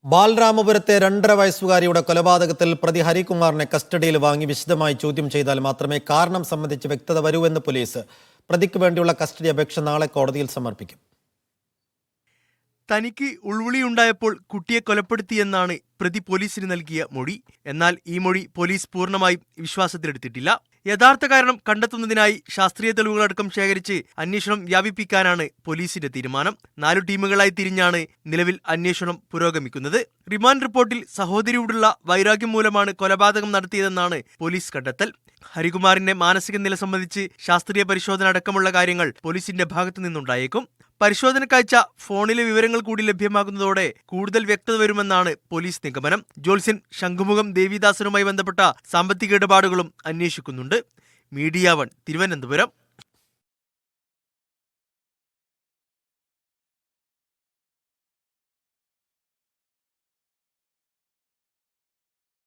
ബാലരാമപുരത്തെ 2.5 വയസ്സുകാരിയുടെ കൊലപാതകത്തിൽ പ്രതി ഹരികുമാറിനെ കസ്റ്റഡിയിൽ വാങ്ങി വിശദമായി ചോദ്യം ചെയ്താൽ മാത്രമേ കാരണം സംബന്ധിച്ച് വ്യക്തത വരൂ എന്ന് പോലീസ്. പ്രതിക്ക് വേണ്ടിയുള്ള കസ്റ്റഡി അപേക്ഷ നാളെ കോടതിയിൽ സമർപ്പിക്കും. തനിക്ക് ഉൾവിളിയുണ്ടായപ്പോൾ കുട്ടിയെ കൊലപ്പെടുത്തിയെന്നാണ് പ്രതി പോലീസിന് നൽകിയ മൊഴി. എന്നാൽ ഈ മൊഴി പോലീസ് പൂർണ്ണമായും വിശ്വാസത്തിലെടുത്തിട്ടില്ല. യഥാർത്ഥ കാരണം കണ്ടെത്തുന്നതിനായി ശാസ്ത്രീയ തെളിവുകളടക്കം ശേഖരിച്ച് അന്വേഷണം വ്യാപിപ്പിക്കാനാണ് പോലീസിന്റെ തീരുമാനം. 4 ടീമുകളായി തിരിഞ്ഞാണ് നിലവിൽ അന്വേഷണം പുരോഗമിക്കുന്നത്. റിമാൻഡ് റിപ്പോർട്ടിൽ സഹോദരിയോടുള്ള വൈരാഗ്യം മൂലമാണ് കൊലപാതകം നടത്തിയതെന്നാണ് പോലീസ് കണ്ടെത്തൽ. ഹരികുമാറിന്റെ മാനസിക നില സംബന്ധിച്ച് ശാസ്ത്രീയ പരിശോധന അടക്കമുള്ള കാര്യങ്ങൾ പോലീസിന്റെ ഭാഗത്തു നിന്നുണ്ടായേക്കും. പരിശോധനക്കയച്ച ഫോണിലെ വിവരങ്ങൾ കൂടി ലഭ്യമാകുന്നതോടെ കൂടുതൽ വ്യക്തത വരുമെന്നാണ് പോലീസ് നിഗമനം. ജ്യോത്സ്യൻ ശംഖുമുഖം ദേവിദാസനുമായി ബന്ധപ്പെട്ട സാമ്പത്തിക ഇടപാടുകളും അന്വേഷിക്കുന്നുണ്ട്. മീഡിയ 1 തിരുവനന്തപുരം.